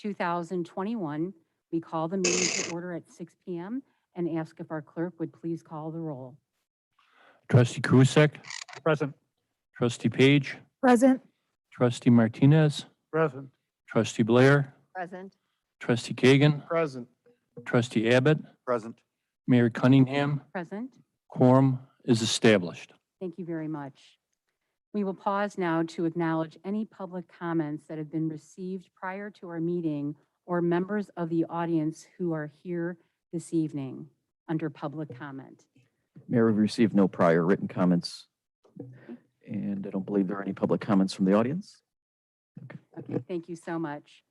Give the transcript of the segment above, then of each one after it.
2021. We call the meeting to order at 6 p.m. and ask if our clerk would please call the roll. Trustee Krusek, Present. Trustee Page, Present. Trustee Martinez, Present. Trustee Blair, Present. Trustee Kagan, Present. Trustee Abbott, Present. Mayor Cunningham. Present. Quorum is established. Thank you very much. We will pause now to acknowledge any public comments that have been received prior to our meeting or members of the audience who are here this evening under public comment. Mayor, we've received no prior written comments, and I don't believe there are any public comments from the audience. Okay, thank you so much.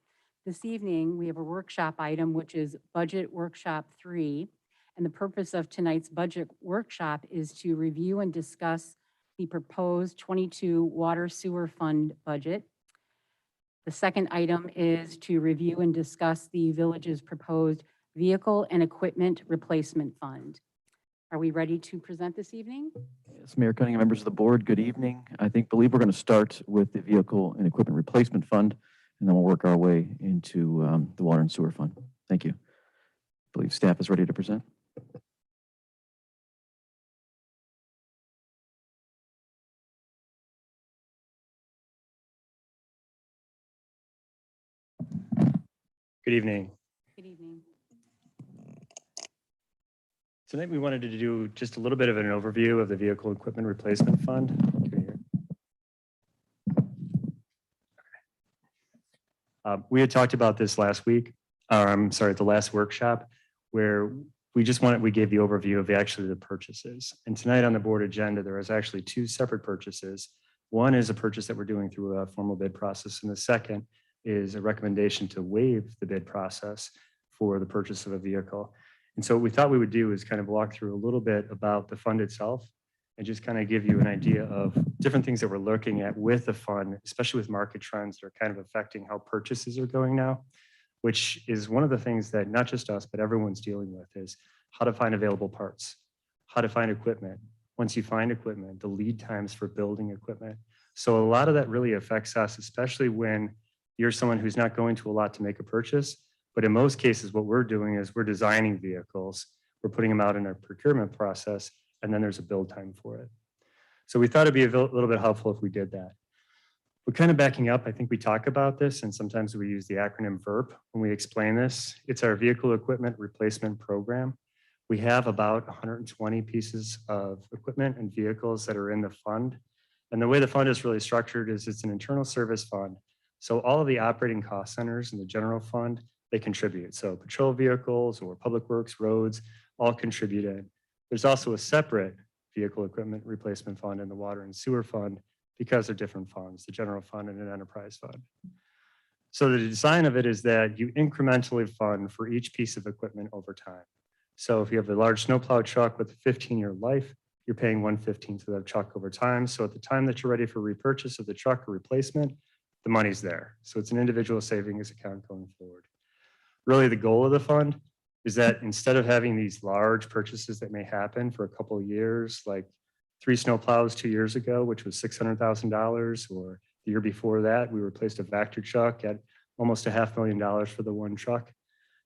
This evening, we have a workshop item, which is Budget Workshop 3. And the purpose of tonight's budget workshop is to review and discuss the proposed 22 water sewer fund budget. The second item is to review and discuss the village's proposed vehicle and equipment replacement fund. Are we ready to present this evening? Yes, Mayor Cunningham, members of the board, good evening. Believe we're going to start with the vehicle and equipment replacement fund, and then we'll work our way into the water and sewer fund. Thank you. I believe staff is ready to present. Good evening. Good evening. Tonight we wanted to do just a little bit of an overview of the Vehicle Equipment Replacement Fund. We had talked about this last week, at the last workshop, where we gave the overview of the purchases. And tonight on the board agenda, there is actually two separate purchases. One is a purchase that we're doing through a formal bid process, and the second is a recommendation to waive the bid process for the purchase of a vehicle. And so what we thought we would do is kind of walk through a little bit about the fund itself and just kind of give you an idea of different things that we're looking at with the fund, especially with market trends that are kind of affecting how purchases are going now, which is one of the things that not just us, but everyone's dealing with, is how to find available parts, how to find equipment. Once you find equipment, the lead times for building equipment. So a lot of that really affects us, especially when you're someone who's not going to a lot to make a purchase. But in most cases, what we're doing is we're designing vehicles, we're putting them out in our procurement process, and then there's a build time for it. So we thought it'd be a little bit helpful if we did that. We're kind of backing up. I think we talk about this, and sometimes we use the acronym VERP when we explain this. It's our Vehicle Equipment Replacement Program. We have about 120 pieces of equipment and vehicles that are in the fund. And the way the fund is really structured is it's an internal service fund. So all of the operating cost centers in the general fund, they contribute. So patrol vehicles or public works, roads, all contribute in. There's also a separate vehicle equipment replacement fund in the water and sewer fund because they're different funds, the general fund and an enterprise fund. So the design of it is that you incrementally fund for each piece of equipment over time. So if you have a large snowplow truck with a 15-year life, you're paying 1/15 of that truck over time. So at the time that you're ready for repurchase of the truck or replacement, the money's there. So it's an individual savings account going forward. Really, the goal of the fund is that instead of having these large purchases that may happen for a couple of years, like 3 snowplows 2 years ago, which was $600,000, or the year before that, we replaced a Vector truck at almost $500,000 for the one truck.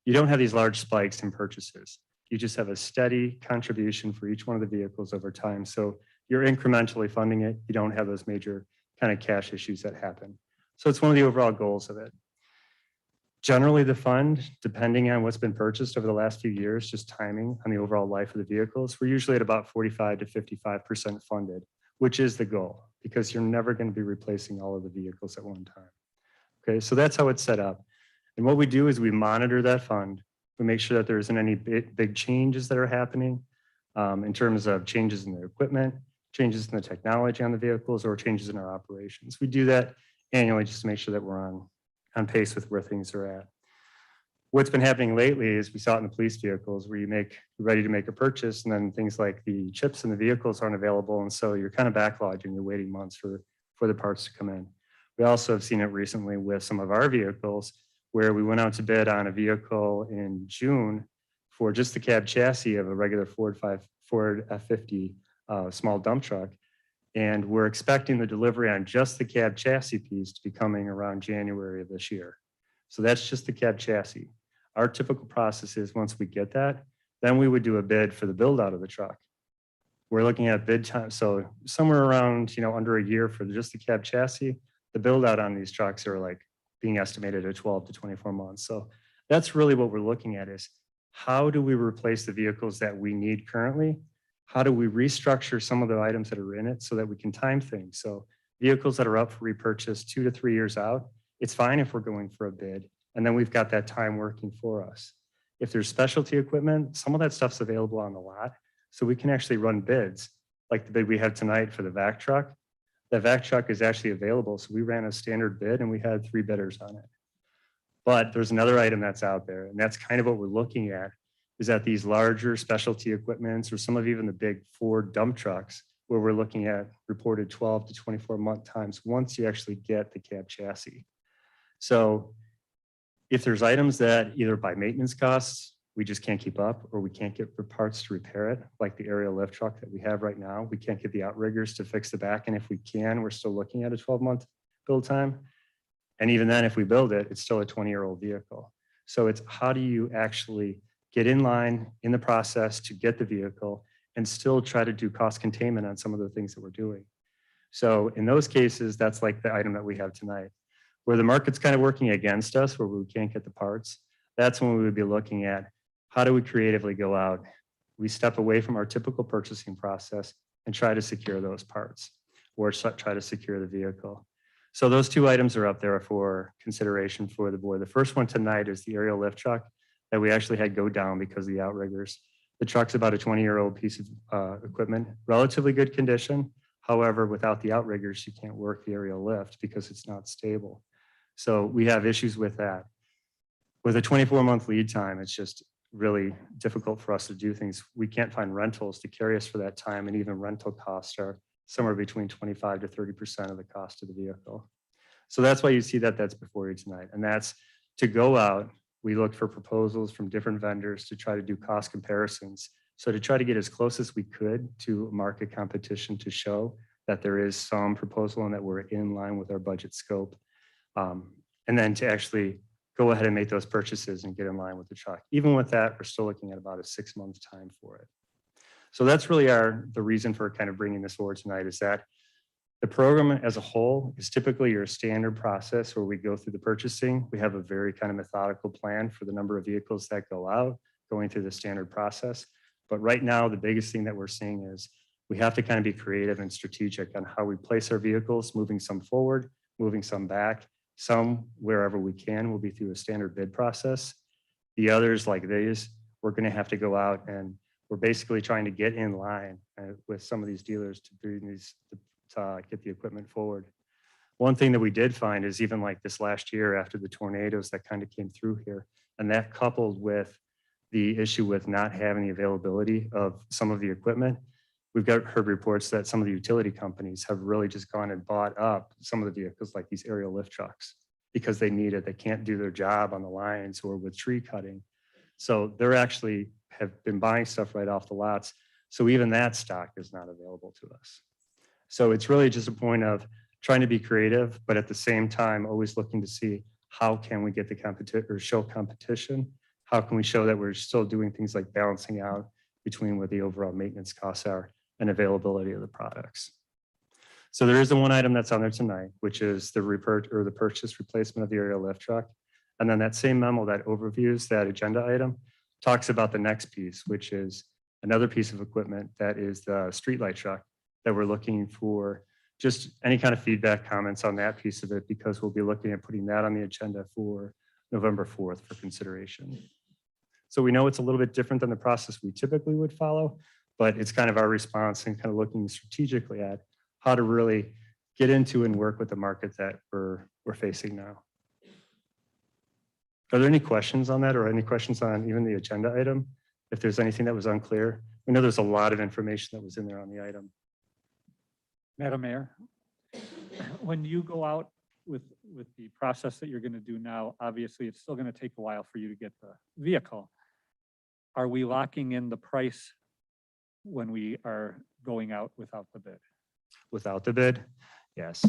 You don't have these large spikes in purchases. You just have a steady contribution for each one of the vehicles over time. So you're incrementally funding it. You don't have those major kind of cash issues that happen. So it's one of the overall goals of it. Generally, the fund, depending on what's been purchased over the last few years, just timing on the overall life of the vehicles, we're usually at about 45 to 55% funded, which is the goal, because you're never going to be replacing all of the vehicles at one time. Okay, so that's how it's set up. And what we do is we monitor that fund. We make sure that there isn't any big changes that are happening in terms of changes in the equipment, changes in the technology on the vehicles, or changes in our operations. We do that annually just to make sure that we're on pace with where things are at. What's been happening lately is we saw it in the police vehicles where you're ready to make a purchase, and then things like the chips in the vehicles aren't available. And so you're kind of backlogged and you're waiting months for the parts to come in. We also have seen it recently with some of our vehicles where we went out to bid on a vehicle in June for just the cab chassis of a regular Ford F-50 small dump truck. And we're expecting the delivery on just the cab chassis piece to be coming around January of this year. So that's just the cab chassis. Our typical process is once we get that, then we would do a bid for the build out of the truck. We're looking at bid time. So somewhere around, under a year for just the cab chassis, the build out on these trucks are like being estimated at 12 to 24 months. So that's really what we're looking at is how do we replace the vehicles that we need currently? How do we restructure some of the items that are in it so that we can time things? So vehicles that are up for repurchase 2 to 3 years out, it's fine if we're going for a bid, and then we've got that time working for us. If there's specialty equipment, some of that stuff's available on the lot, so we can actually run bids, like the bid we have tonight for the vac truck. The vac truck is actually available, so we ran a standard bid and we had 3 bidders on it. But there's another item that's out there, and that's kind of what we're looking at, is that these larger specialty equipments or some of even the big Ford dump trucks, where we're looking at reported 12 to 24 month times once you actually get the cab chassis. So if there's items that either by maintenance costs, we just can't keep up, or we can't get the parts to repair it, like the aerial lift truck that we have right now, we can't get the outriggers to fix the back. And if we can, we're still looking at a 12-month build time. And even then, if we build it, it's still a 20-year-old vehicle. So it's how do you actually get in line in the process to get the vehicle and still try to do cost containment on some of the things that we're doing. So in those cases, that's like the item that we have tonight. Where the market's kind of working against us, where we can't get the parts, that's when we would be looking at how do we creatively go out? We step away from our typical purchasing process and try to secure those parts or try to secure the vehicle. So those 2 items are up there for consideration for the board. The first one tonight is the aerial lift truck that we actually had go down because of the outriggers. The truck's about a 20-year-old piece of equipment, relatively good condition. However, without the outriggers, you can't work the aerial lift because it's not stable. So we have issues with that. With a 24-month lead time, it's just really difficult for us to do things. We can't find rentals to carry us for that time, and even rental costs are somewhere between 25 to 30% of the cost of the vehicle. So that's why you see that that's before you tonight. And that's to go out, we look for proposals from different vendors to try to do cost comparisons. So to try to get as close as we could to market competition to show that there is some proposal and that we're in line with our budget scope. And then to actually go ahead and make those purchases and get in line with the truck. Even with that, we're still looking at about a 6-month time for it. So that's really the reason for kind of bringing this forward tonight, is that the program as a whole is typically your standard process where we go through the purchasing. We have a very kind of methodical plan for the number of vehicles that go out, going through the standard process. But right now, the biggest thing that we're seeing is we have to kind of be creative and strategic on how we place our vehicles, moving some forward, moving some back. Some, wherever we can, will be through a standard bid process. The others, like these, we're going to have to go out, and we're basically trying to get in line with some of these dealers to bring these, get the equipment forward. One thing that we did find is even like this last year after the tornadoes that kind of came through here, and that coupled with the issue with not having the availability of some of the equipment, we've heard reports that some of the utility companies have really just gone and bought up some of the vehicles like these aerial lift trucks because they need it. They can't do their job on the lines or with tree cutting. So they're actually have been buying stuff right off the lots. So even that stock is not available to us. So it's really just a point of trying to be creative, but at the same time, always looking to see how can we get the competition or show competition? How can we show that we're still doing things like balancing out between what the overall maintenance costs are and availability of the products. So there is the one item that's on there tonight, which is the purchase replacement of the aerial lift truck. And then that same memo that overviews that agenda item talks about the next piece, which is another piece of equipment that is the streetlight truck that we're looking for just any kind of feedback, comments on that piece of it, because we'll be looking at putting that on the agenda for November 4th for consideration. So we know it's a little bit different than the process we typically would follow, but it's kind of our response and kind of looking strategically at how to really get into and work with the market that we're facing now. Are there any questions on that, or any questions on even the agenda item? If there's anything that was unclear, we know there's a lot of information that was in there on the item. Madam Mayor, when you go out with the process that you're going to do now, obviously it's still going to take a while for you to get the vehicle. Are we locking in the price when we are going out without the bid? Without the bid, yes.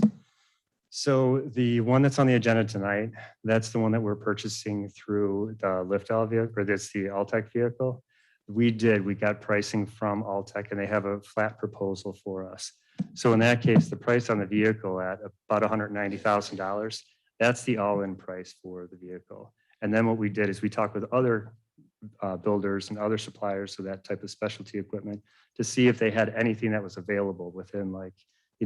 So the one that's on the agenda tonight, that's the one that we're purchasing through the Liftel vehicle, or that's the Altech vehicle. We got pricing from Altech and they have a flat proposal for us. So in that case, the price on the vehicle at about $190,000, that's the all-in price for the vehicle. And then what we did is we talked with other builders and other suppliers of that type of specialty equipment to see if they had anything that was available within like,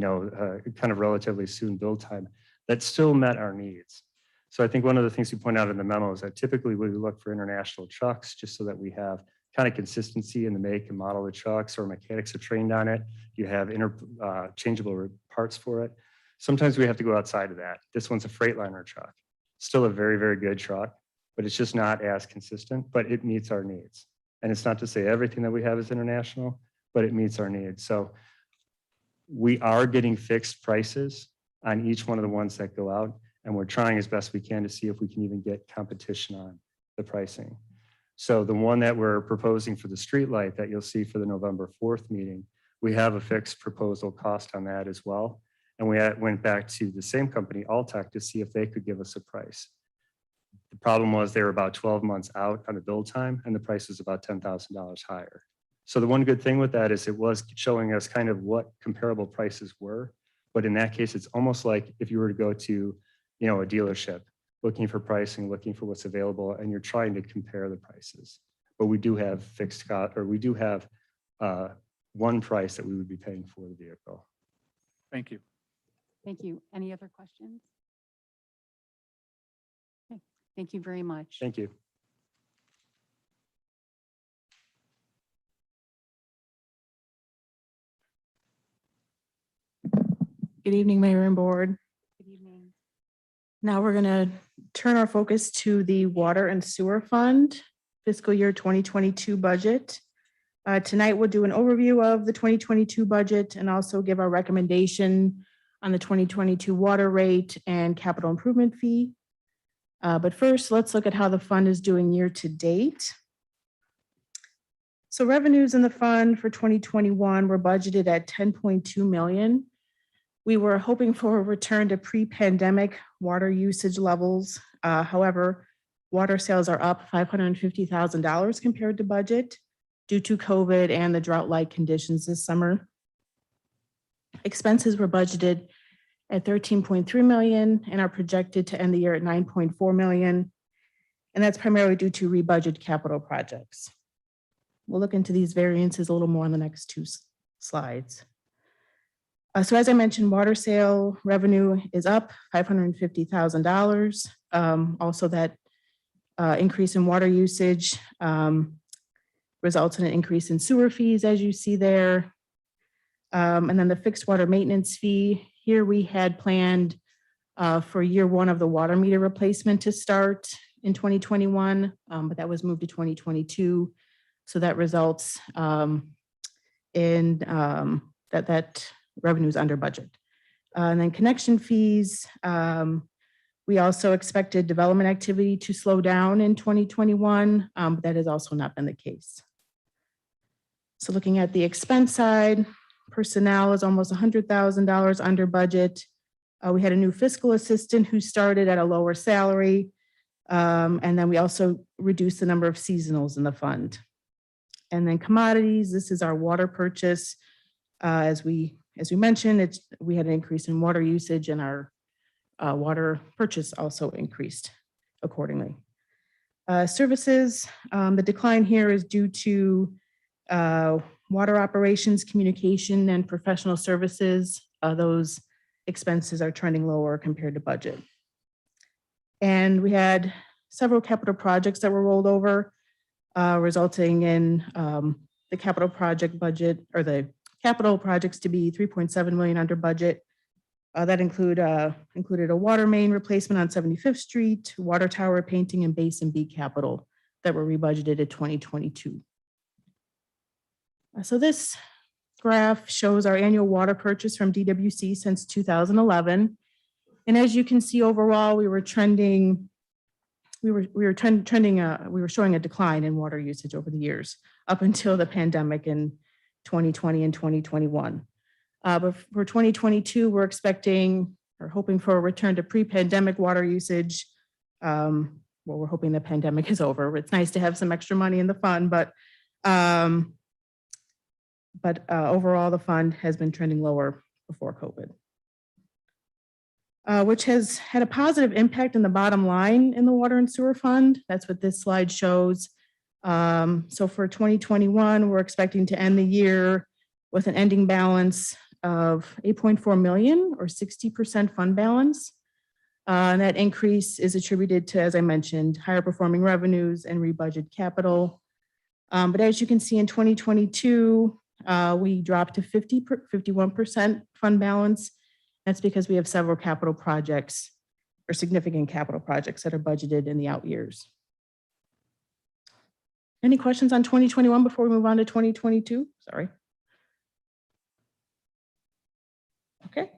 kind of relatively soon build time that still met our needs. So I think one of the things we point out in the memo is that typically we look for international trucks just so that we have kind of consistency in the make and model of the trucks, or mechanics are trained on it. You have interchangeable parts for it. Sometimes we have to go outside of that. This one's a Freightliner truck. Still a very, very good truck, but it's just not as consistent, but it meets our needs. And it's not to say everything that we have is international, but it meets our needs. So we are getting fixed prices on each one of the ones that go out, and we're trying as best we can to see if we can even get competition on the pricing. So the one that we're proposing for the streetlight that you'll see for the November 4th meeting, we have a fixed proposal cost on that as well. And we went back to the same company, Altech, to see if they could give us a price. The problem was they were about 12 months out on the build time, and the price was about $10,000 higher. So the one good thing with that is it was showing us kind of what comparable prices were. But in that case, it's almost like if you were to go to, a dealership, looking for pricing, looking for what's available, and you're trying to compare the prices. But we do have fixed cost, or we do have one price that we would be paying for the vehicle. Thank you. Thank you. Any other questions? Okay, thank you very much. Thank you. Good evening, Mayor and Board. Good evening. Now we're going to turn our focus to the Water and Sewer Fund fiscal year 2022 budget. Tonight, we'll do an overview of the 2022 budget and also give our recommendation on the 2022 water rate and capital improvement fee. But first, let's look at how the fund is doing year to date. So revenues in the fund for 2021 were budgeted at 10.2 million. We were hoping for a return to pre-pandemic water usage levels. However, water sales are up $550,000 compared to budget due to COVID and the drought-like conditions this summer. Expenses were budgeted at 13.3 million and are projected to end the year at 9.4 million. And that's primarily due to rebudget capital projects. We'll look into these variances a little more in the next two slides. So as I mentioned, water sale revenue is up $550,000. Also that increase in water usage results in an increase in sewer fees, as you see there. And then the fixed water maintenance fee, here we had planned for year one of the water meter replacement to start in 2021, but that was moved to 2022. So that results in that revenue is under budget. And then connection fees, we also expected development activity to slow down in 2021, but that has also not been the case. So looking at the expense side, personnel is almost $100,000 under budget. We had a new fiscal assistant who started at a lower salary. And then we also reduced the number of seasonals in the fund. And then commodities, this is our water purchase. As we mentioned, we had an increase in water usage and our water purchase also increased accordingly. Services, the decline here is due to water operations, communication, and professional services. Those expenses are trending lower compared to budget. And we had several capital projects that were rolled over, resulting in the capital project budget, or the capital projects, to be 3.7 million under budget. That included a water main replacement on 75th Street, water tower painting, and base and B capital that were rebudgeted at 2022. So this graph shows our annual water purchase from DWC since 2011. And as you can see, overall, we were trending, we were showing a decline in water usage over the years up until the pandemic in 2020 and 2021. But for 2022, we're expecting are hoping for a return to pre-pandemic water usage. Well, we're hoping the pandemic is over. It's nice to have some extra money in the fund, but overall, the fund has been trending lower before COVID, which has had a positive impact in the bottom line in the water and sewer fund. That's what this slide shows. So for 2021, we're expecting to end the year with an ending balance of 8.4 million or 60% fund balance. And that increase is attributed to, as I mentioned, higher performing revenues and rebudget capital. But as you can see in 2022, we dropped to 51% fund balance. That's because we have several capital projects or significant capital projects that are budgeted in the out years. Any questions on 2021 before we move on to 2022? Sorry. Okay.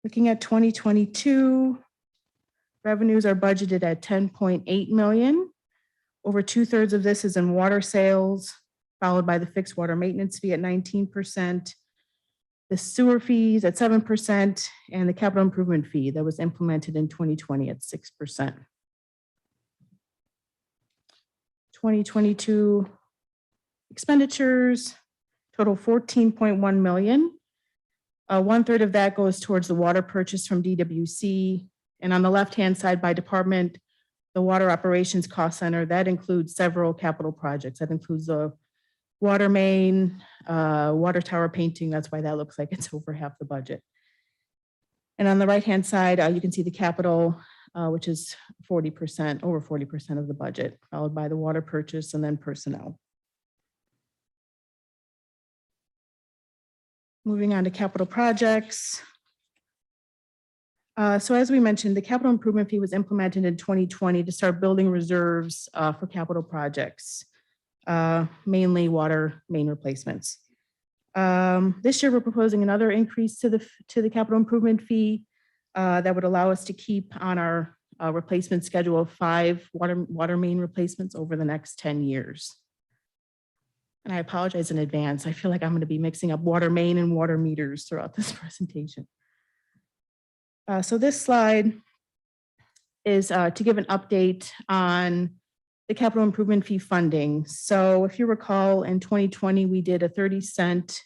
Looking at 2022, revenues are budgeted at 10.8 million. Over 2/3 of this is in water sales, followed by the fixed water maintenance fee at 19%, the sewer fees at 7%, and the capital improvement fee that was implemented in 2020 at 6%. 2022 expenditures total 14.1 million. 1/3 of that goes towards the water purchase from DWC. And on the left-hand side by department, the Water Operations Cost Center, that includes several capital projects. That includes the water main, water tower painting. That's why that looks like it's over half the budget. And on the right-hand side, you can see the capital, which is 40%, over 40% of the budget, followed by the water purchase and then personnel. Moving on to capital projects. So as we mentioned, the capital improvement fee was implemented in 2020 to start building reserves for capital projects, mainly water main replacements. This year, we're proposing another increase to the capital improvement fee that would allow us to keep on our replacement schedule of 5 water main replacements over the next 10 years. And I apologize in advance. I feel like I'm going to be mixing up water main and water meters throughout this presentation. So this slide is to give an update on the capital improvement fee funding. So if you recall, in 2020, we did a 30-cent,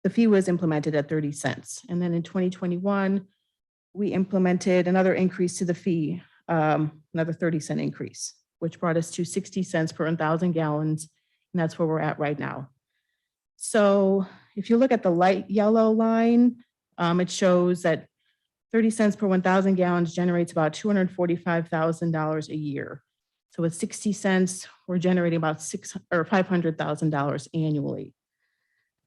the fee was implemented at 30 cents. And then in 2021, we implemented another increase to the fee, another 30-cent increase, which brought us to 60 cents per 1,000 gallons. And that's where we're at right now. So if you look at the light yellow line, it shows that 30 cents per 1,000 gallons generates about $245,000 a year. So with 60 cents, we're generating about $500,000 annually.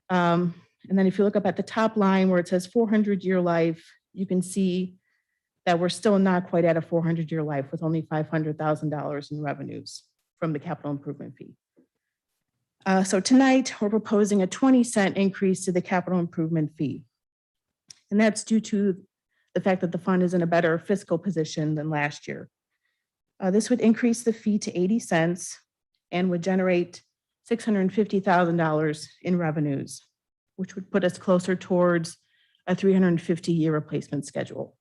And then if you look up at the top line where it says 400-year life, you can see that we're still not quite at a 400-year life with only $500,000 in revenues from the capital improvement fee. So tonight, we're proposing a 20-cent increase to the capital improvement fee. And that's due to the fact that the fund is in a better fiscal position than last year. This would increase the fee to 80 cents and would generate $650,000 in revenues, which would put us closer towards a 350-year replacement schedule.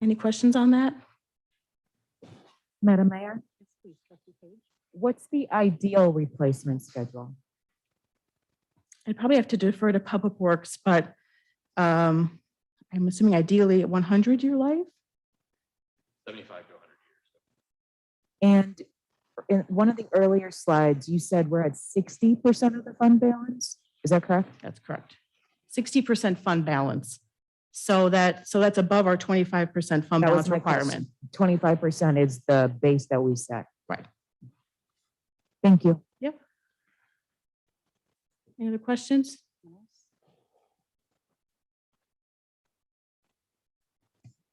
Any questions on that? Madam Mayor, what's the ideal replacement schedule? I'd probably have to defer to Public Works, but I'm assuming ideally a 100-year life. 75 to 100 And in one of the earlier slides, you said we're at 60% of the fund balance. Is that correct? That's correct. 60% fund balance. So that's above our 25% fund That was balance my requirement. 25% is the base that we set. Right. Thank you. Any other questions?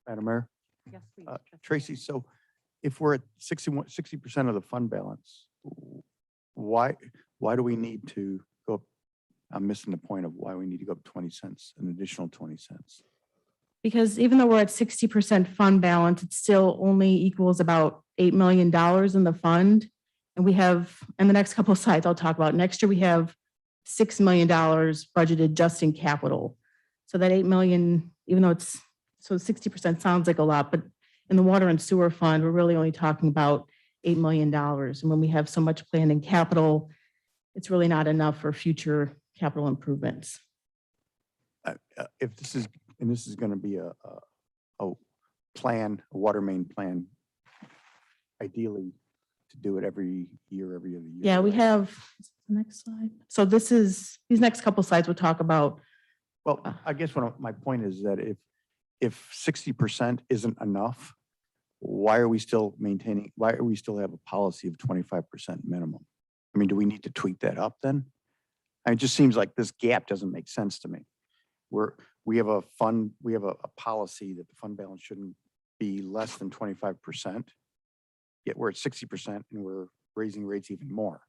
Madam Mayor, Yes, please. Tracy, so if we're at 60% of the fund balance, why do we need to go up? I'm missing the point of why we need to go up 20 cents, an additional 20 cents. Because even though we're at 60% fund balance, it still only equals about $8 million in the fund. And we have, in the next couple of slides I'll talk about, next year we have $6 million budgeted just in capital. So that 8 million, even though it's, so 60% sounds like a lot, but in the water and sewer fund, we're really only talking about $8 million. And when we have so much planned in capital, it's really not enough for future capital improvements. If this is, and this is going to be a plan, a water main plan, ideally to do it every other year. Yeah, we right? have, next slide. So this is, these next couple slides will talk about, Well, I guess my point is that if 60% isn't enough, why are we still maintaining, why are we still have a policy of 25% minimum? I mean, do we need to tweak that up then? It just seems like this gap doesn't make sense to me. We have a fund, we have a policy that the fund balance shouldn't be less than 25%. Yet we're at 60% and we're raising rates even more.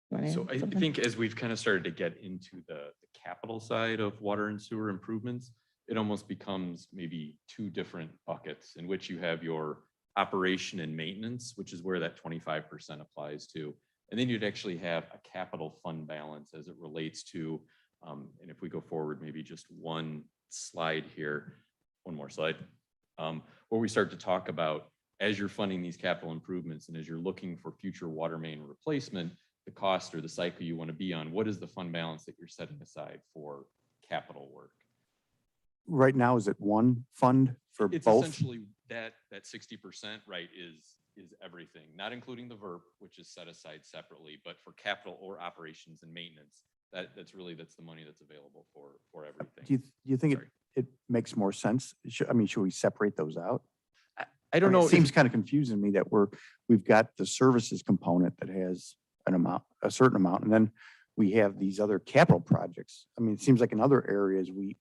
You wanna So add I something? think as we've kind of started to get into the capital side of water and sewer improvements, it almost becomes maybe two different buckets in which you have your operation and maintenance, which is where that 25% applies to. And then you'd actually have a capital fund balance as it relates to, and if we go forward, maybe just one slide here, one more slide, where we start to talk about as you're funding these capital improvements and as you're looking for future water main replacement, the cost or the cycle you want to be on, what is the fund balance that you're setting aside for capital work? Right now, is it one fund for It's both? essentially that 60%, right, is everything, not including the VERP, which is set aside separately, but for capital or operations and maintenance, that's the money that's available for everything. Do you think Sorry. it makes more sense? Should we separate those out? I don't mean, know. It seems kind of confusing to me that we've got the services component that has a certain amount, and then we have these other capital projects. I mean, it seems like in other areas, we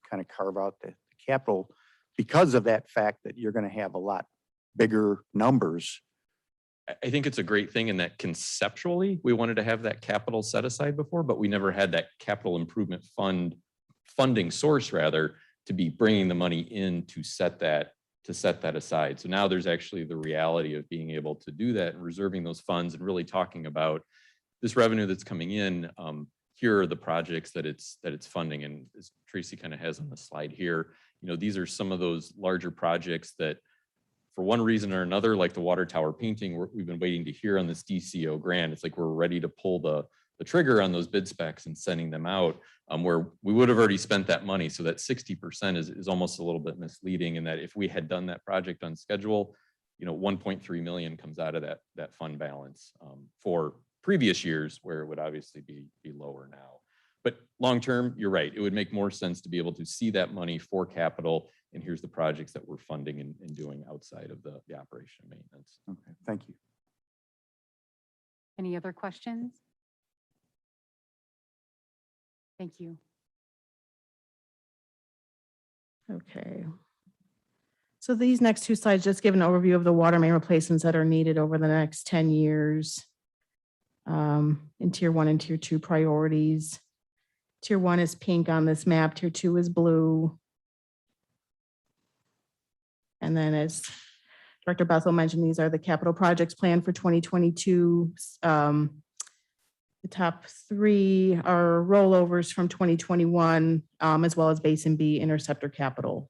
kind of carve out the capital because of that fact that you're going to have a lot bigger numbers. I think it's a great thing in that conceptually, we wanted to have that capital set aside before, but we never had that capital improvement funding source rather to be bringing the money in to set that aside. So now there's actually the reality of being able to do that and reserving those funds and really talking about this revenue that's coming in. Here are the projects that it's funding. And as Tracy kind of has on the slide here, these are some of those larger projects that for one reason or another, like the water tower painting, we've been waiting to hear on this DCO grant. It's like we're ready to pull the trigger on those bid specs and sending them out, where we would have already spent that money. So that 60% is almost a little bit misleading in that if we had done that project on schedule, 1.3 million comes out of that fund balance for previous years where it would obviously be lower now. But long-term, you're right. It would make more sense to be able to see that money for capital. And here's the projects that we're funding and doing outside of the operation and maintenance. Okay, thank you. Any other questions? Thank you. Okay. So these next two slides just give an overview of the water main replacements that are needed over the next 10 years. In tier 1 and tier 2 priorities. Tier 1 is pink on this map, tier 2 is blue. And then as Director Bethel mentioned, these are the capital projects planned for 2022. The top 3 are rollovers from 2021, as well as Basin B interceptor capital.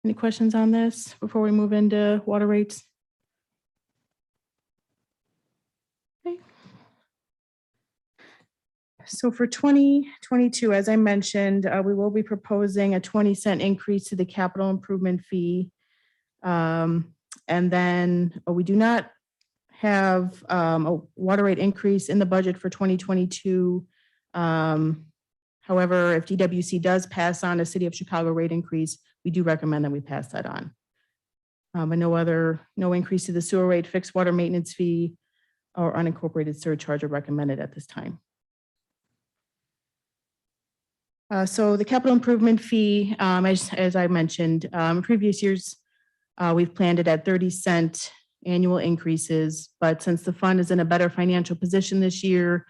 Any questions on this before we move into water rates? Okay. So for 2022, as I mentioned, we will be proposing a 20-cent increase to the capital improvement fee. And then we do not have a water rate increase in the budget for 2022. However, if DWC does pass on a City of Chicago rate increase, we do recommend that we pass that on. But no increase to the sewer rate, fixed water maintenance fee, or unincorporated surcharge are recommended at this time. So the capital improvement fee, as I mentioned, in previous years, we've planned it at 30-cent annual increases, but since the fund is in a better financial position this year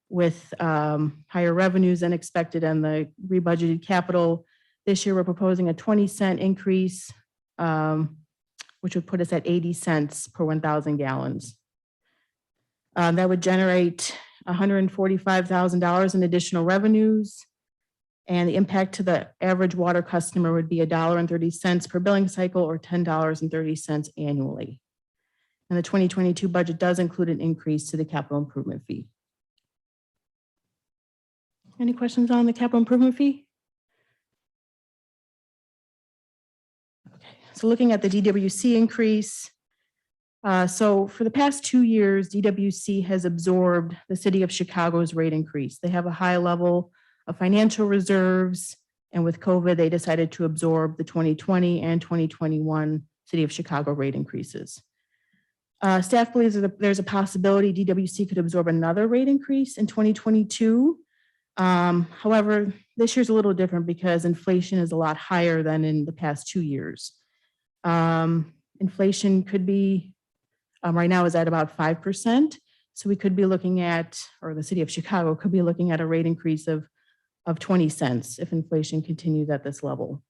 with higher revenues than expected and the rebudgeted capital, this year we're proposing a 20-cent increase, which would put us at 80 cents per 1,000 gallons. That would generate $145,000 in additional revenues. And the impact to the average water customer would be $1.30 per billing cycle or $10.30 annually. And the 2022 budget does include an increase to the capital improvement fee. Any questions on the capital improvement fee? Okay, so looking at the DWC increase. So for the past 2 years, DWC has absorbed the city of Chicago's rate increase. They have a high level of financial reserves, and with COVID, they decided to absorb the 2020 and 2021 city of Chicago rate increases. Staff believes that there's a possibility DWC could absorb another rate increase in 2022. However, this year's a little different because inflation is a lot higher than in the past 2 years. Inflation could be, right now is at about 5%. So we could be looking at, or the city of Chicago could be looking at a rate increase of 20 cents if inflation continues at this level.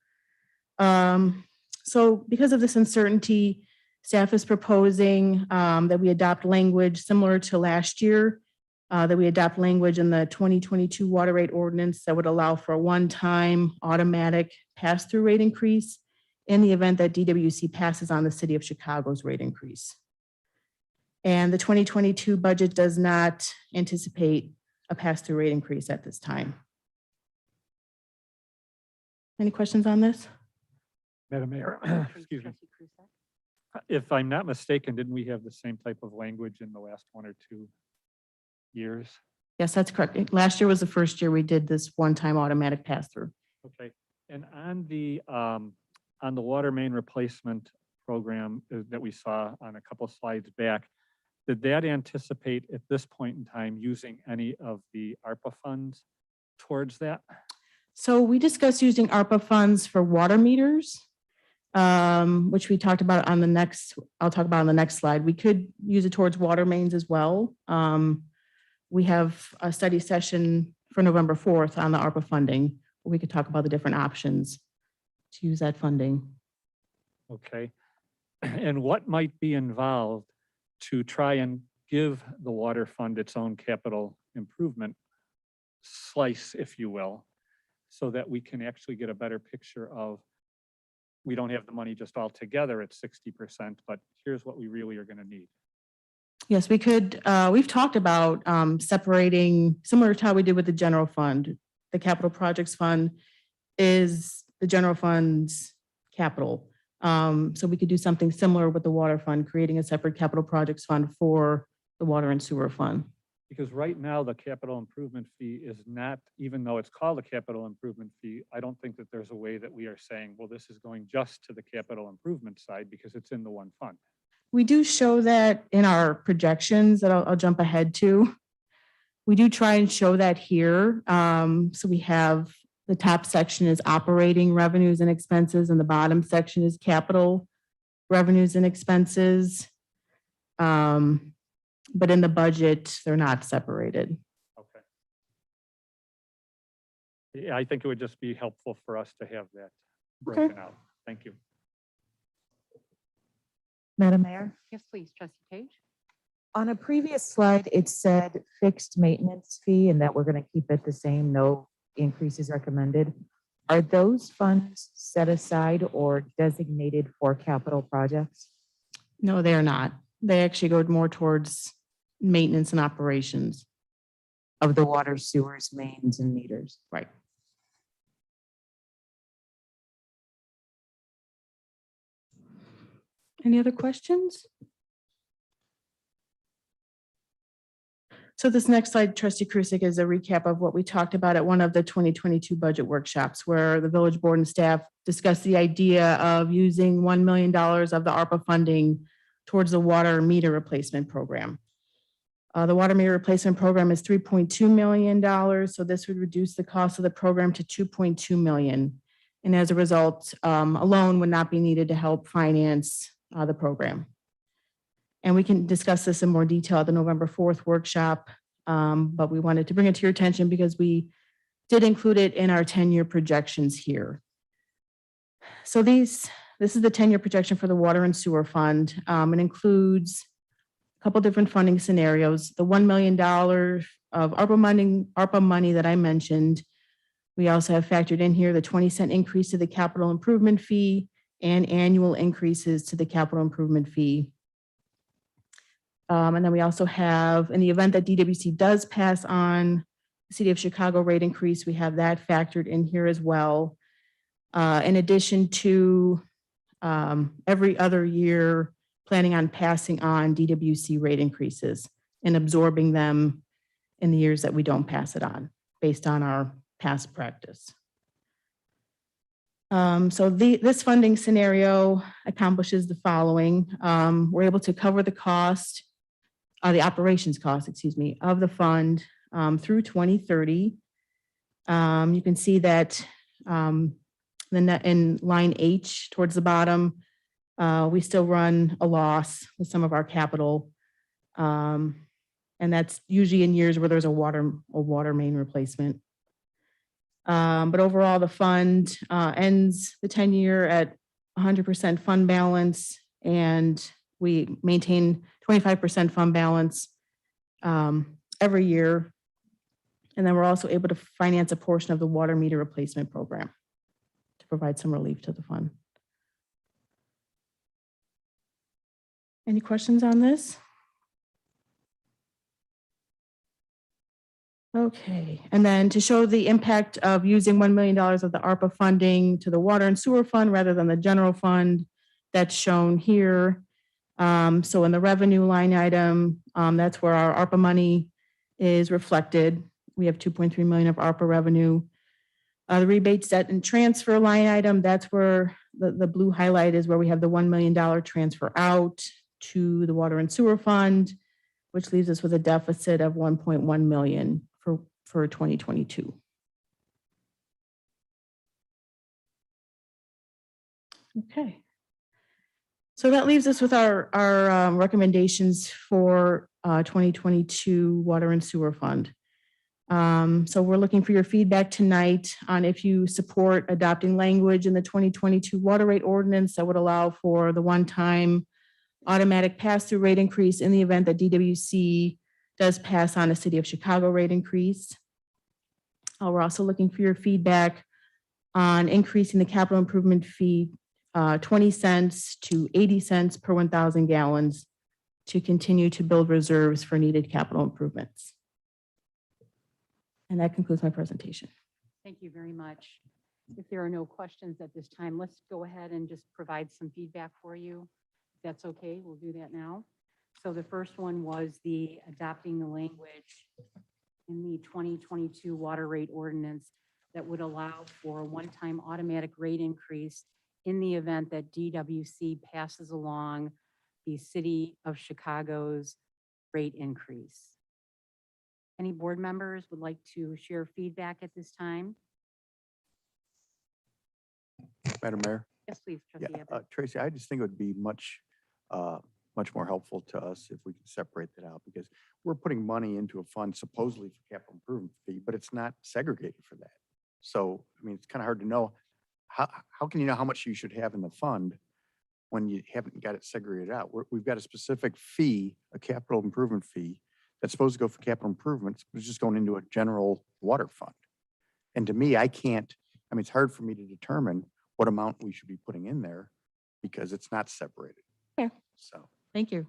So because of this uncertainty, staff is proposing that we adopt language similar to last year, that we adopt language in the 2022 water rate ordinance that would allow for a one-time automatic pass-through rate increase in the event that DWC passes on the city of Chicago's rate increase. And the 2022 budget does not anticipate a pass-through rate increase at this time. Any questions on this? Madam Mayor, excuse me. Trustee Krusek? If I'm not mistaken, didn't we have the same type of language in the last 1 or 2 years? Yes, that's correct. Last year was the first year we did this one-time automatic pass-through. Okay, and on the water main replacement program that we saw on a couple slides back, did that anticipate at this point in time using any of the ARPA funds towards that? So we discussed using ARPA funds for water meters, which we talked about on the next, I'll talk about on the next slide. We could use it towards water mains as well. We have a study session for November 4th on the ARPA funding. We could talk about the different options to use that funding. Okay, and what might be involved to try and give the water fund its own capital improvement slice, if you will, so that we can actually get a better picture of, we don't have the money just all together at 60%, but here's what we really are going to need. Yes, we could, we've talked about separating, similar to how we did with the general fund. The capital projects fund is the general fund's capital. So we could do something similar with the water fund, creating a separate capital projects fund for the water and sewer fund. Because right now, the capital improvement fee is not, even though it's called a capital improvement fee, I don't think that there's a way that we are saying, well, this is going just to the capital improvement side because it's in the one fund. We do show that in our projections that I'll jump ahead to. We do try and show that here. So we have the top section is operating revenues and expenses, and the bottom section is capital revenues and expenses. But in the budget, they're not separated. Okay. Yeah, I think it would just be helpful for us to have that broken out. Thank you. Madam Mayor, Yes, please, Trustee Page. on a previous slide, it said fixed maintenance fee and that we're going to keep it the same, no increases recommended. Are those funds set aside or designated for capital projects? No, they're not. They actually go more towards maintenance and operations. Of the water, sewers, mains, and meters. Right. Any other questions? So this next slide, Trustee Krusek, is a recap of what we talked about at one of the 2022 budget workshops, where the village board and staff discussed the idea of using $1 million of the ARPA funding towards the water meter replacement program. The water meter replacement program is $3.2 million, so this would reduce the cost of the program to $2.2 million. And as a result, a loan would not be needed to help finance the program. And we can discuss this in more detail at the November 4th workshop, but we wanted to bring it to your attention because we did include it in our 10-year projections here. So this is the 10-year projection for the water and sewer fund. It includes a couple different funding scenarios. The $1 million of ARPA money that I mentioned. We also have factored in here the 20-cent increase to the capital improvement fee and annual increases to the capital improvement fee. And then we also have, in the event that DWC does pass on the City of Chicago rate increase, we have that factored in here as well. In addition to every other year, planning on passing on DWC rate increases and absorbing them in the years that we don't pass it on, based on our past practice. So this funding scenario accomplishes the following. We're able to cover the cost, the operations cost, excuse me, of the fund through 2030. You can see that the net in line H towards the bottom, we still run a loss with some of our capital. And that's usually in years where there's a water main replacement. But overall, the fund ends the 10-year at 100% fund balance, and we maintain 25% fund balance every year. And then we're also able to finance a portion of the water meter replacement program to provide some relief to the fund. Any questions on this? Okay, and then to show the impact of using $1 million of the ARPA funding to the water and sewer fund rather than the general fund, that's shown here. So in the revenue line item, that's where our ARPA money is reflected. We have 2.3 million of ARPA revenue. The rebates, debt and transfer line item, that's where the blue highlight is, where we have the $1 million transfer out to the water and sewer fund, which leaves us with a deficit of 1.1 million for 2022. Okay. So that leaves us with our recommendations for 2022 water and sewer fund. So we're looking for your feedback tonight on if you support adopting language in the 2022 water rate ordinance that would allow for the one-time automatic pass-through rate increase in the event that DWC does pass on a City of Chicago rate increase. We're also looking for your feedback on increasing the capital improvement fee 20 cents to 80 cents per 1,000 gallons to continue to build reserves for needed capital improvements. And that concludes my presentation. Thank you very much. If there are no questions at this time, let's go ahead and just provide some feedback for you. If that's okay, we'll do that now. So the first one was the adopting the language in the 2022 water rate ordinance that would allow for a one-time automatic rate increase in the event that DWC passes along the City of Chicago's rate increase. Any board members would like to share feedback at this time? Madam Mayor? Yes, please, Yeah, Trustee Abbott. Tracy, I just think it would be much more helpful to us if we could separate that out, because we're putting money into a fund supposedly for capital improvement fee, but it's not segregated for that. So, I mean, it's kind of hard to know. How can you know how much you should have in the fund when you haven't got it segregated out? We've got a specific fee, a capital improvement fee, that's supposed to go for capital improvements, but it's just going into a general water fund. And to me, it's hard for me to determine what amount we should be putting in there because it's not separated. Okay. So. Thank you.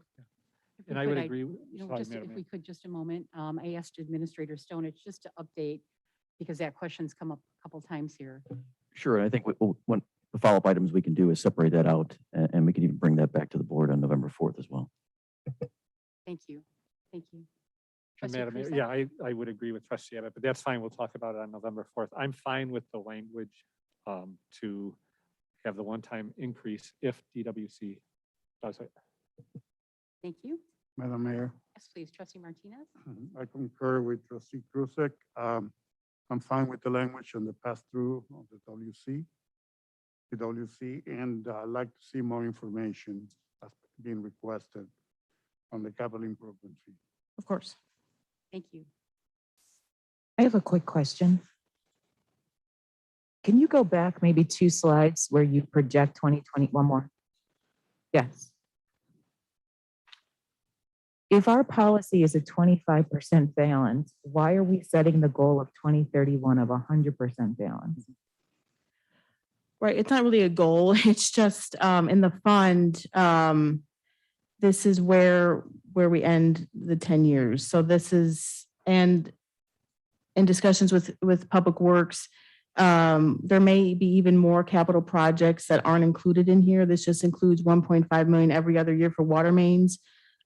If we And I would could, agree. Sorry, just Madam if Mayor. we could, just a moment. I asked Administrator Stone, it's just to update because that question's come up a couple times here. Sure, and I think one the follow-up items we can do is separate that out, and we can even bring that back to the board on November 4th as well. Thank you. Thank you. And Trustee Madam Mayor, Krusak? yeah, I would agree with Trustee Abbott, but that's fine. We'll talk about it on November 4th. I'm fine with the language to have the one-time increase if DWC does it. Thank you. Madam Mayor, Yes, please, Trustee Martinez. I concur with Trustee Krusek. I'm fine with the language on the pass-through of the WC, and I'd like to see more information as being requested on the capital improvement fee. Of course. Thank you. I have a quick question. Can you go back maybe 2 slides where you project 2020, one more? Yes. If our policy is a 25% balance, why are we setting the goal of 2031 of 100% balance? Right, it's not really a goal, it's just in the fund, this is where we end the 10 years. So this is, and in discussions with Public Works, there may be even more capital projects that aren't included in here. This just includes 1.5 million every other year for water mains.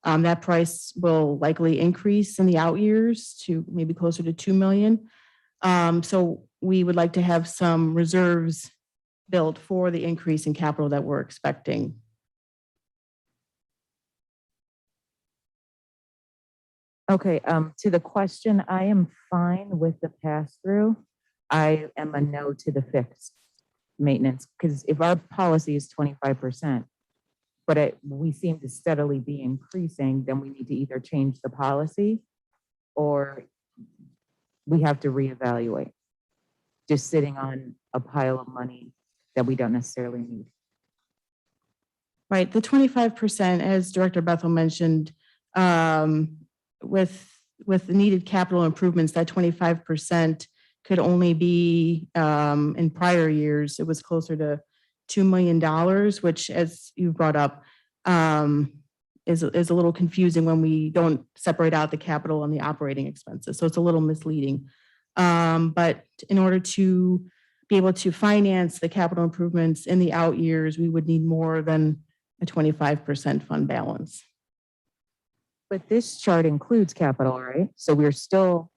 That price will likely increase in the out years to maybe closer to 2 million. So we would like to have some reserves built for the increase in capital that we're expecting. Okay, to the question, I am fine with the pass-through. I am a no to the fixed maintenance, because if our policy is 25%, but we seem to steadily be increasing, then we need to either change the policy or we have to reevaluate. Just sitting on a pile of money that we don't necessarily need. Right, the 25%, as Director Bethel mentioned, with the needed capital improvements, that 25% could only be, in prior years, it was closer to $2 million, which, as you brought up, is a little confusing when we don't separate out the capital and the operating expenses. So it's a little misleading. But in order to be able to finance the capital improvements in the out years, we would need more than a 25% fund balance. But this chart includes capital, right? So we're still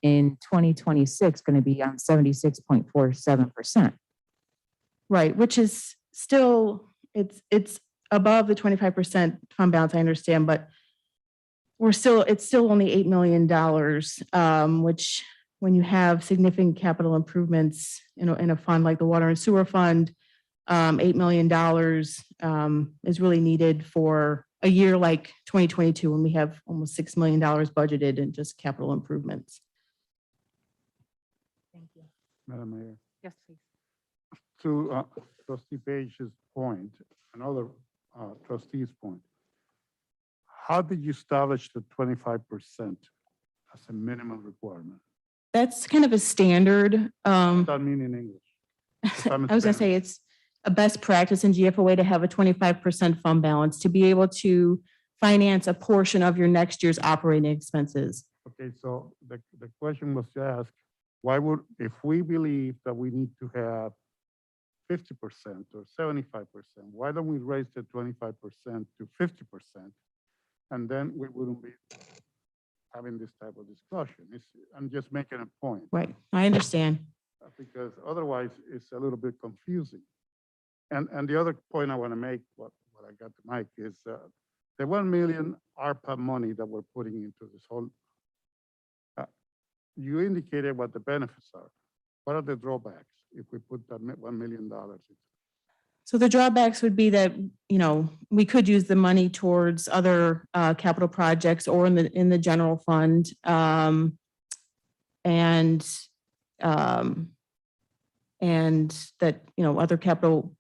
in 2026 going to be on 76.47%. Right, which is still, it's above the 25% fund balance, I understand, but it's still only $8 million, which when you have significant capital improvements in a fund like the Water and Sewer Fund, $8 million is really needed for a year like 2022, when we have almost $6 million budgeted in just capital improvements. Thank you. Madam Mayor, Yes, please. to trustee Page's point, another trustee's point, how did you establish the 25% as a minimum requirement? That's kind of a standard. What does that mean in English? I was gonna say it's a best practice in GFOA to have a 25% fund balance to be able to finance a portion of your next year's operating expenses. Okay, so the question was asked, why would, if we believe that we need to have 50% or 75%, why don't we raise the 25% to 50%? And then we wouldn't be having this type of discussion. I'm just making a point. Right, I understand. Because otherwise it's a little bit confusing. And the other point I want to make, what I got to Mike, is the 1 million ARPA money that we're putting into this whole, you indicated what the benefits are. What are the drawbacks if we put that $1 million in? So the drawbacks would be that, we could use the money towards other capital projects or in the general fund. And that, other capital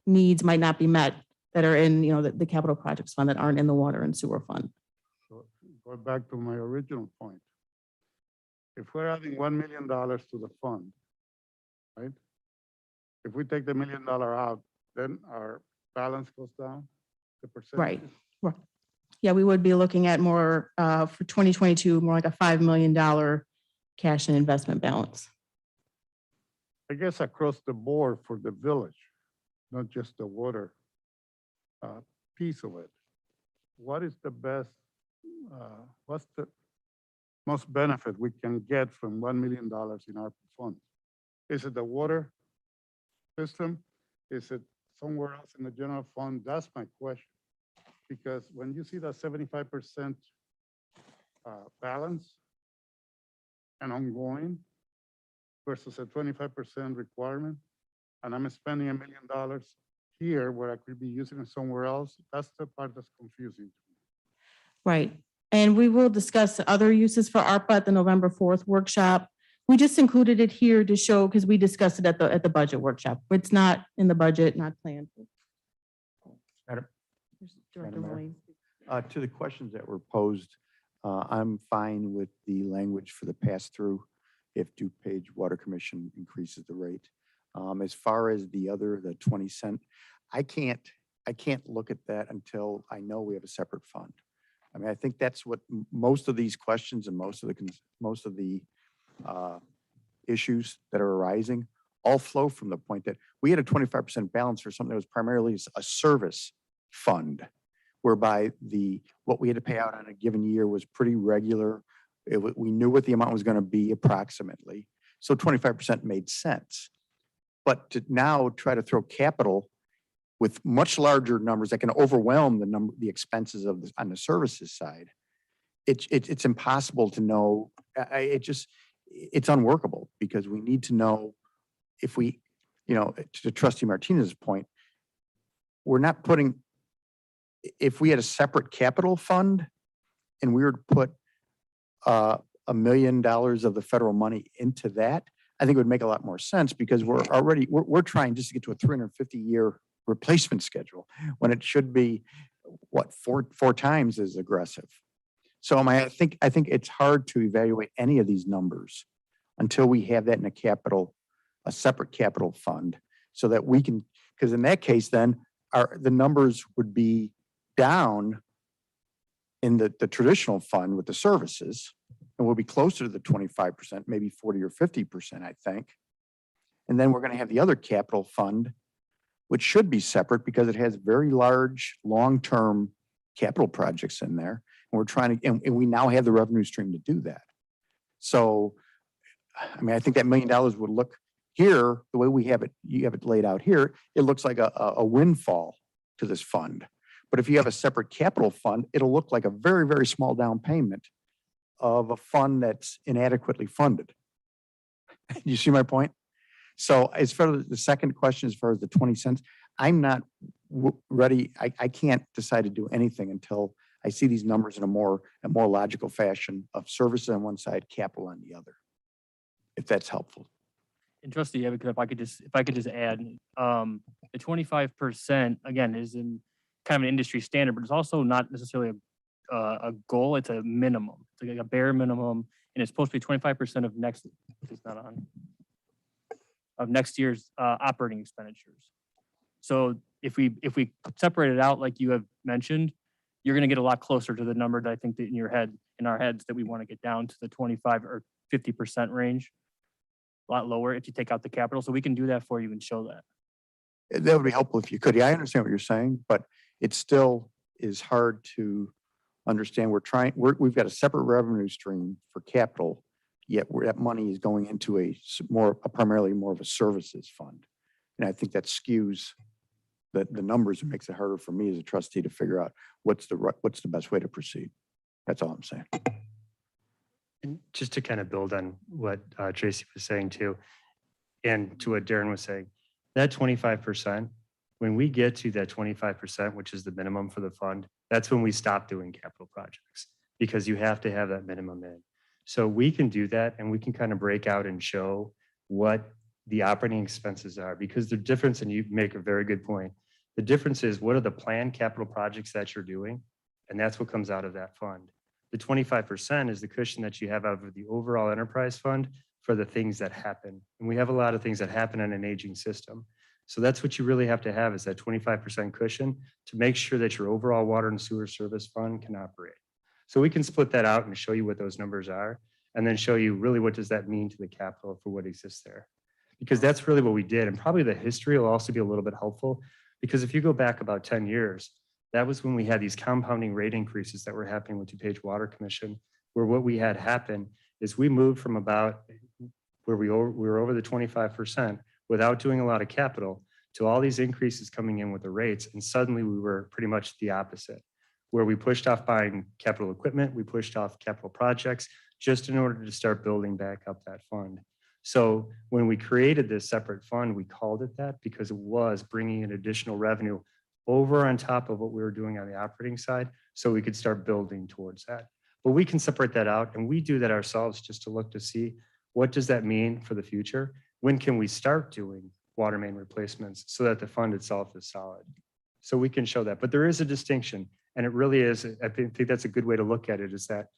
needs might not be met that are in, the capital projects fund that aren't in the Water and Sewer Fund. So going back to my original point, if we're adding $1 million to the fund, right? If we take the $1 million out, then our balance goes down, the percentage. Right. Right. Yeah, we would be looking at more for 2022, more like a $5 million cash and investment balance. I guess across the board for the village, not just the water piece of it. What is the best, what's the most benefit we can get from $1 million in our funds? Is it the water system? Is it somewhere else in the general fund? That's my question. Because when you see that 75% balance and ongoing versus a 25% requirement, and I'm spending $1 million here where I could be using it somewhere else, that's the part that's confusing. Right. And we will discuss other uses for ARPA at the November 4th workshop. We just included it here to show, because we discussed it at the budget workshop. It's not in the budget, not planned. Madam- Director Madam Mayor? Williams. To the questions that were posed, I'm fine with the language for the pass-through if DuPage Water Commission increases the rate. As far as the other, the 20 cent, I can't look at that until I know we have a separate fund. I mean, I think that's what most of these questions and most of the issues that are arising all flow from the point that we had a 25% balance for something that was primarily a service fund, whereby what we had to pay out on a given year was pretty regular. We knew what the amount was going to be approximately. So 25% made sense. But to now try to throw capital with much larger numbers that can overwhelm the expenses on the services side, it's impossible to know. It's unworkable because we need to know if we, to Trustee Martinez's point, we're not putting, if we had a separate capital fund and we were to put $1 million of the federal money into that, I think it would make a lot more sense because we're trying just to get to a 350-year replacement schedule when it should be four times as aggressive. So I think it's hard to evaluate any of these numbers until we have that in a separate capital fund, so that we can, because in that case, then the numbers would be down in the traditional fund with the services, and we'll be closer to the 25%, maybe 40 or 50%, I think. And then we're going to have the other capital fund, which should be separate because it has very large, long-term capital projects in there. And we're trying to, and we now have the revenue stream to do that. So, I mean, I think that $1 million would look here, the way you have it laid out here, it looks like a windfall to this fund. But if you have a separate capital fund, it'll look like a very, very small down payment of a fund that's inadequately funded. You see my point? So as far as the second question, as far as the 20 cents, I'm not ready. I can't decide to do anything until I see these numbers in a more logical fashion of services on one side, capital on the other, if that's helpful. And Trustee Abbott, if I could just add, the 25% again is in kind of an industry standard, but it's also not necessarily a goal. It's a minimum. It's like a bare minimum, and it's supposed to be 25% of next year's operating expenditures. So if we separate it out like you have mentioned, you're going to get a lot closer to the number that I think that in our heads that we want to get down to the 25 or 50% range. A lot lower if you take out the capital. So we can do that for you and show that. That would be helpful if you could. Yeah, I understand what you're saying, but it still is hard to understand. We've got a separate revenue stream for capital, yet that money is going into primarily more of a services fund. And I think that skews the numbers and makes it harder for me as a trustee to figure out what's the best way to proceed. That's all I'm saying. And just to kind of build on what Tracy was saying too, and to what Darren was saying, that 25%, when we get to that 25%, which is the minimum for the fund, that's when we stop doing capital projects because you have to have that minimum in. So we can do that and we can kind of break out and show what the operating expenses are, because the difference, and you make a very good point, the difference is what are the planned capital projects that you're doing, and that's what comes out of that fund. The 25% is the cushion that you have out of the overall enterprise fund for the things that happen. And we have a lot of things that happen in an aging system. So that's what you really have to have, is that 25% cushion to make sure that your overall water and sewer service fund can operate. So we can split that out and show you what those numbers are, and then show you really what does that mean to the capital for what exists there. Because that's really what we did. And probably the history will also be a little bit helpful, because if you go back about 10 years, that was when we had these compounding rate increases that were happening with DuPage Water Commission, where what we had happen is we moved from about where we were over the 25% without doing a lot of capital to all these increases coming in with the rates. And suddenly we were pretty much the opposite, where we pushed off buying capital equipment, we pushed off capital projects just in order to start building back up that fund. So when we created this separate fund, we called it that because it was bringing in additional revenue over on top of what we were doing on the operating side, so we could start building towards that. But we can separate that out, and we do that ourselves just to look to see what does that mean for the future? When can we start doing water main replacements so that the fund itself is solid? So we can show that, but there is a distinction. And it really is, I think that's a good way to look at it, is that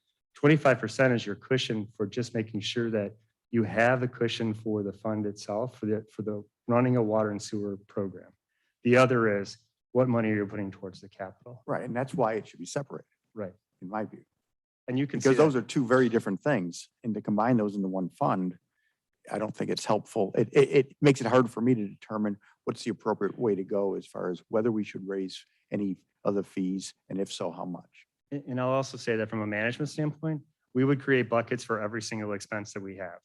25% is your cushion for just making sure that you have a cushion for the fund itself, for the running a water and sewer program. The other is, what money are you putting towards the capital? Right, and that's why it should be separated, Right. in my view. And you can see Because that. those are two very different things, and to combine those into one fund, I don't think it's helpful. It makes it hard for me to determine what's the appropriate way to go as far as whether we should raise any other fees, and if so, how much. And I'll also say that from a management standpoint, we would create buckets for every single expense that we have.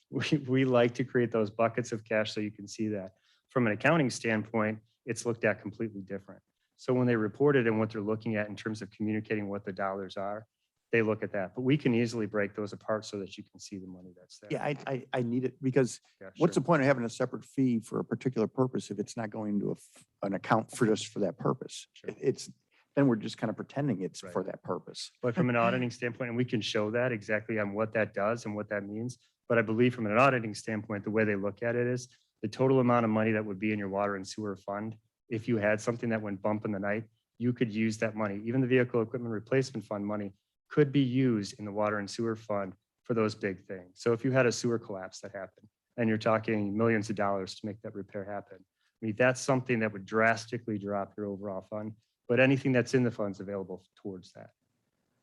We like to create those buckets of cash so you can see that. From an accounting standpoint, it's looked at completely different. So when they report it and what they're looking at in terms of communicating what the dollars are, they look at that. But we can easily break those apart so that you can see the money that's there. Yeah, I need it, because Yeah, what's sure. the point of having a separate fee for a particular purpose if it's not going into an account for just for that purpose? Sure. It's, then we're just kind of pretending it's Right. for that purpose. But from an auditing standpoint, and we can show that exactly on what that does and what that means. But I believe from an auditing standpoint, the way they look at it is the total amount of money that would be in your water and sewer fund. If you had something that went bump in the night, you could use that money. Even the vehicle equipment replacement fund money could be used in the water and sewer fund for those big things. So if you had a sewer collapse that happened and you're talking millions of dollars to make that repair happen, I mean, that's something that would drastically drop your overall fund. But anything that's in the fund's available towards that.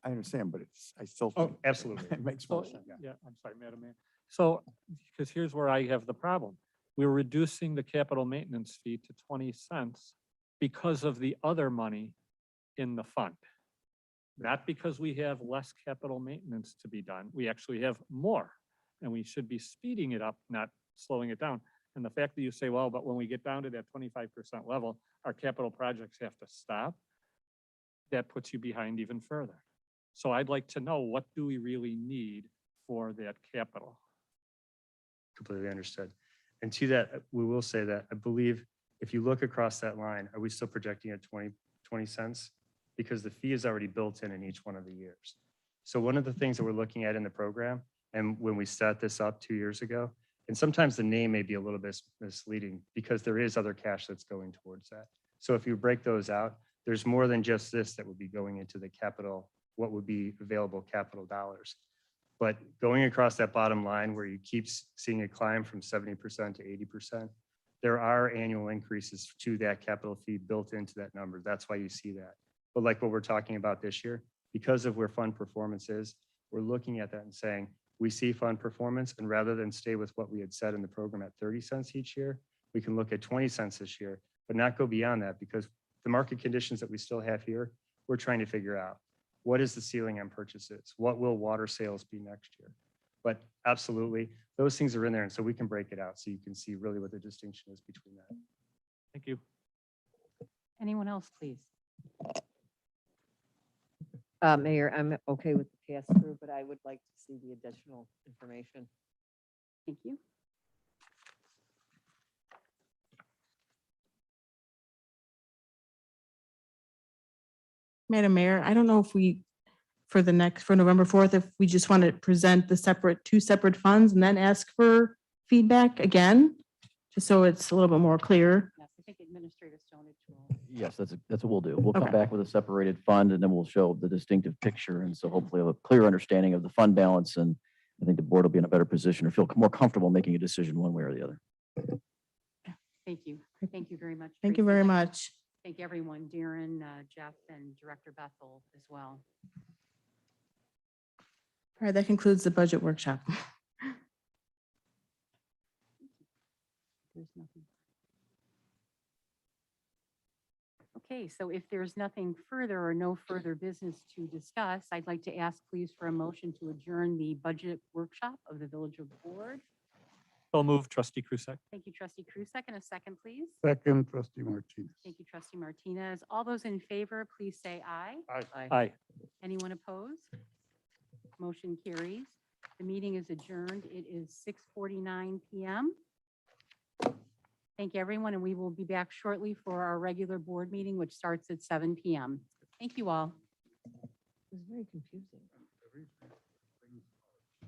I understand, but I still. Oh, think absolutely. It makes So, more sense. yeah, I'm sorry, Madam Mayor. So, because here's where I have the problem. We're reducing the capital maintenance fee to 20 cents because of the other money in the fund. Not because we have less capital maintenance to be done. We actually have more, and we should be speeding it up, not slowing it down. And the fact that you say, well, but when we get down to that 25% level, our capital projects have to stop, that puts you behind even further. So I'd like to know, what do we really need for that capital? Completely understood. And to that, we will say that I believe if you look across that line, are we still projecting at 20 cents? Because the fee is already built in each one of the years. So one of the things that we're looking at in the program, and when we set this up 2 years ago, and sometimes the name may be a little bit misleading because there is other cash that's going towards that. So if you break those out, there's more than just this that would be going into the capital, what would be available capital dollars. But going across that bottom line where you keep seeing it climb from 70% to 80%, there are annual increases to that capital fee built into that number. That's why you see that. But like what we're talking about this year, because of where fund performance is, we're looking at that and saying, we see fund performance, and rather than stay with what we had said in the program at 30 cents each year, we can look at 20 cents this year, but not go beyond that, because the market conditions that we still have here, we're trying to figure out. What is the ceiling on purchases? What will water sales be next year? But absolutely, those things are in there, and so we can break it out so you can see really what the distinction is between that. Thank you. Anyone else, please? Mayor, I'm okay with the pass-through, but I would like to see the additional information. Thank you. Madam Mayor, I don't know if we, for November 4th, if we just want to present the two separate funds and then ask for feedback again, just so it's a little bit more clear. Yes, I think Administrator Stonich will. Yes, that's what we'll do. We'll come Okay. back with a separated fund and then we'll show the distinctive picture. And so hopefully have a clear understanding of the fund balance. And I think the board will be in a better position or feel more comfortable making a decision one way or the other. Thank you. Thank you very much. Thank you Tracy. very Thank- much. Thank everyone, Darren, Jeff, and Director Bethel as well. All right, that concludes the budget workshop. There's nothing. Okay, so if there's nothing further or no further business to discuss, I'd like to ask please for a motion to adjourn the budget workshop of the Village of Board. So move, trustee Krusek. Thank you, Trustee Krusek, and a second, please. Second, trustee Martinez. Thank you, Trustee Martinez. All those in favor, please say aye. Aye. Anyone opposed? Motion carries. The meeting is adjourned. It is 6:49 PM. Thank you, everyone, and we will be back shortly for our regular board meeting, which starts at 7 PM. Thank you all. It was very confusing.